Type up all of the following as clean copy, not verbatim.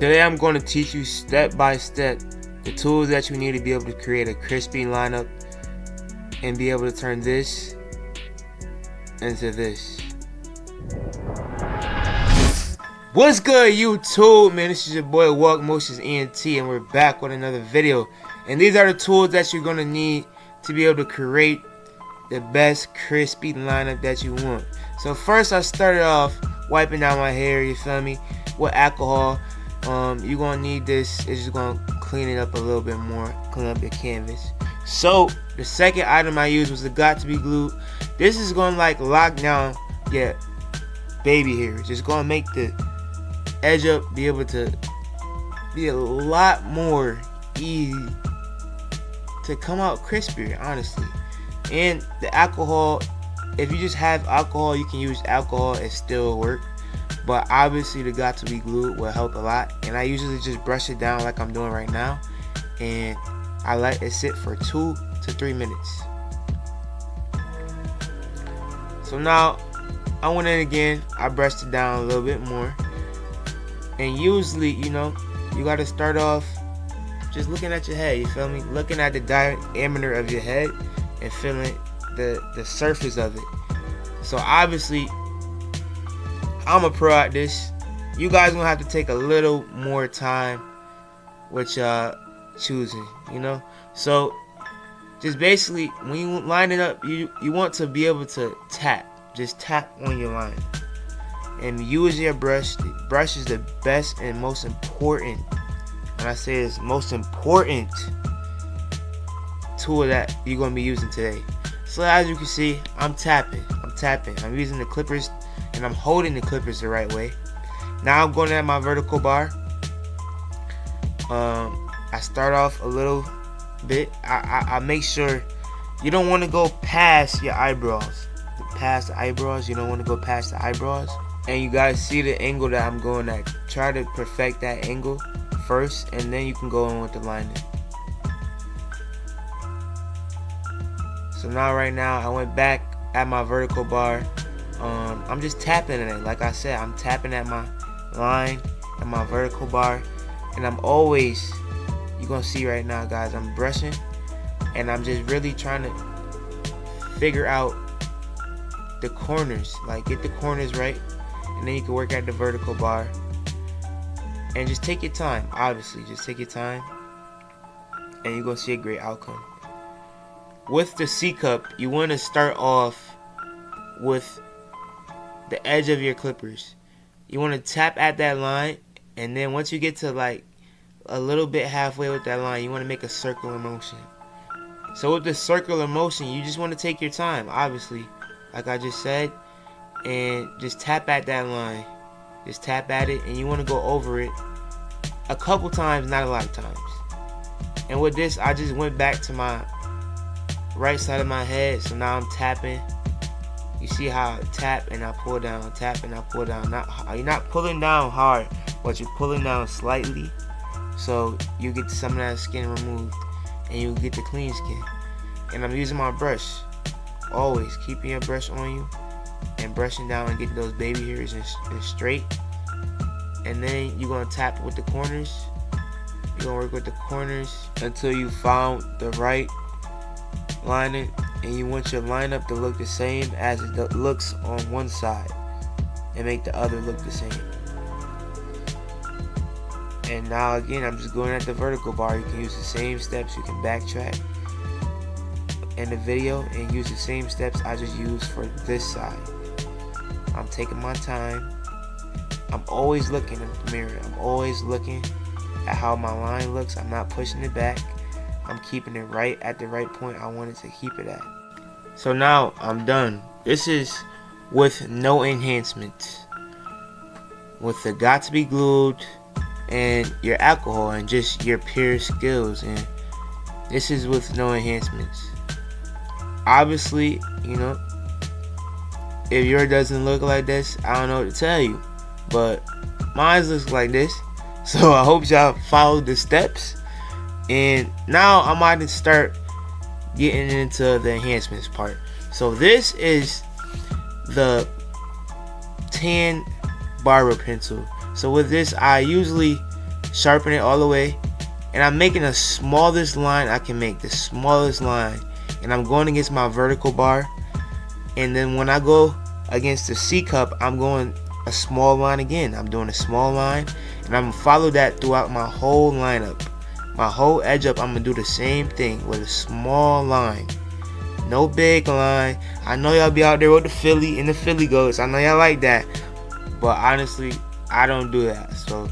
Today I'm going to teach you step by step the tools that you need to be able to create a crispy lineup and be able to turn this into this. What's good, YouTube? Man, this is your boy Walk Motions ENT, and we're back with another video. And these are the tools that you're going to need to be able to create the best crispy lineup that you want. So first I started off wiping down my hair, you feel me, with alcohol. You're going to need this. It's just going to clean it up a little bit more, clean up your canvas. So the second item I used was the Got to Be Glued. This is going to like lock down your baby hair. Just going to make the edge up be able to be a lot more easy to come out crispier, honestly. And the alcohol, if you just have alcohol, you can use alcohol and still work. But obviously the Got to Be Glued will help a lot. And I usually just brush it down like I'm doing right now, and I let it sit for 2 to 3 minutes. So now I went in again, I brushed it down a little bit more. And usually, you know, you gotta start off just looking at your head, you feel me? Looking at the diameter of your head and feeling the surface of it. So obviously I'm a pro at this. You guys gonna have to take a little more time with choosing, you know. So just basically when you line it up, you want to be able to tap. Just tap on your line and use your brush. The brush is the best and most important, and I say it's most important tool that you're gonna be using today. So as you can see, I'm tapping. I'm using the clippers, and I'm holding the clippers the right way. Now I'm going at my vertical bar. I start off a little bit. I make sure you don't want to go past your eyebrows. You don't want to go past the eyebrows. And you guys see the angle that I'm going at. Try to perfect that angle first, and then you can go in with the lining. So now right now I went back at my vertical bar. I'm just tapping it. Like I said, I'm tapping at my line and my vertical bar, and I'm always, you're gonna see right now, guys, I'm brushing, and I'm just really trying to figure out the corners, like get the corners right, and then you can work at the vertical bar. And just take your time. Obviously, just take your time, and you're gonna see a great outcome. With the C cup, you want to start off with the edge of your clippers. You want to tap at that line, and then once you get to like a little bit halfway with that line, you want to make a circular motion. So with the circular motion, you just want to take your time, obviously, like I just said, and just tap at that line. Just tap at it, and you want to go over it a couple times, not a lot of times. And with this, I just went back to my right side of my head, so now I'm tapping. You see how I tap and I pull down, tap and I pull down. You're not pulling down hard, but you're pulling down slightly, so you get some of that skin removed and you get the clean skin. And I'm using my brush, always keeping your brush on you and brushing down and getting those baby hairs in straight. And then you're gonna tap with the corners. You're gonna work with the corners until you found the right lining, and you want your lineup to look the same as it looks on one side, and make the other look the same. And now again, I'm just going at the vertical bar. You can use the same steps. You can backtrack in the video and use the same steps I just used for this side. I'm taking my time. I'm always looking in the mirror. I'm always looking at how my line looks. I'm not pushing it back. I'm keeping it right at the right point I wanted to keep it at. So now I'm done. This is with no enhancements, with the Got to Be Glued and your alcohol and just your pure skills. And this is with no enhancements. Obviously, you know, if yours doesn't look like this, I don't know what to tell you, but mine looks like this. So I hope y'all follow the steps. And now I'm about to start getting into the enhancements part. So this is the tan barber pencil. So with this, I usually sharpen it all the way, and I'm making the smallest line I can make, the smallest line, and I'm going against my vertical bar. And then when I go against the C cup, I'm going a small line again. I'm doing a small line, and I'm gonna follow that throughout my whole lineup. My whole edge up, I'm gonna do the same thing with a small line. No big line. I know y'all be out there with the Philly and the Philly goats. I know y'all like that. But honestly, I don't do that. So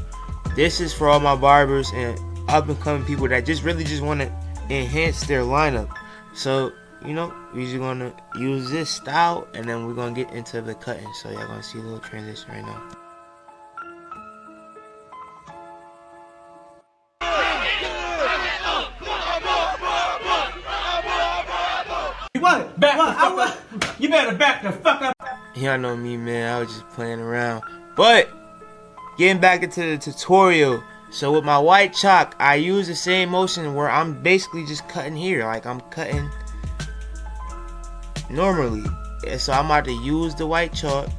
this is for all my barbers and up and coming people that really just want to enhance their lineup. So, you know, we're just gonna use this style, and then we're gonna get into the cutting. So y'all gonna see a little transition right now. What? You better back the fuck up. Y'all know me, man. I was just playing around. But getting back into the tutorial. So with my white chalk, I use the same motion where I'm basically just cutting here, like I'm cutting normally. And so I'm about to use the white chalk,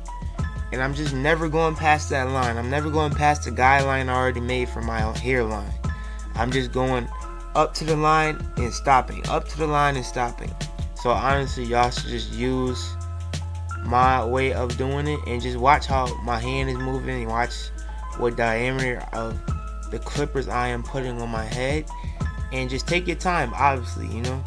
and I'm just never going past that line. I'm never going past the guideline I already made for my hairline. I'm just going up to the line and stopping, up to the line and stopping. So honestly, y'all should just use my way of doing it and just watch how my hand is moving and watch what diameter of the clippers I am putting on my head, and just take your time, obviously, you know.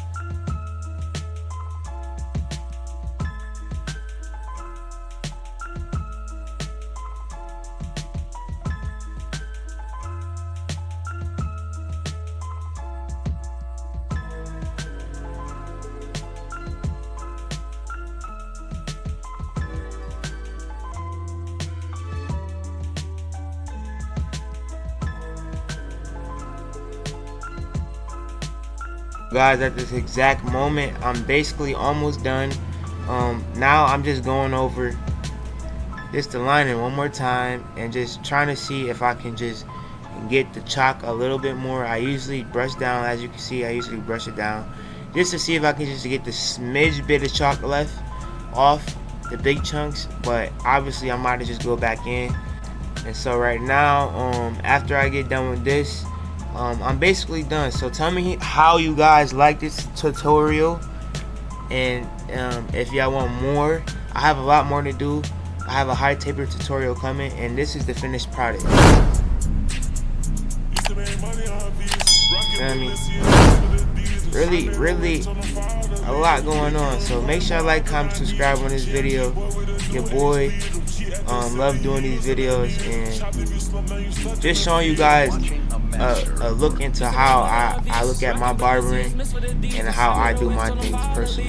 Guys, at this exact moment, I'm basically almost done. Now I'm just going over just the lining one more time and just trying to see if I can just get the chalk a little bit more. I usually brush down, as you can see, I usually brush it down just to see if I can just get the smidge bit of chalk left off the big chunks, but obviously I might just go back in. And so right now, after I get done with this, I'm basically done. So tell me how you guys like this tutorial, and if y'all want more. I have a lot more to do. I have a high taper tutorial coming, and this is the finished product. I mean, really a lot going on. So make sure you like, comment, subscribe on this video. Your boy love doing these videos and just showing you guys a look into how I look at my barbering and how I do my things personally.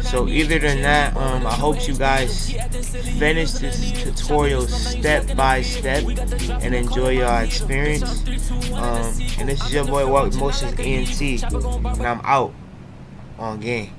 So either than that, I hope you guys finish this tutorial step by step and enjoy your experience. And this is your boy Walk Motions ENT, and I'm out on game.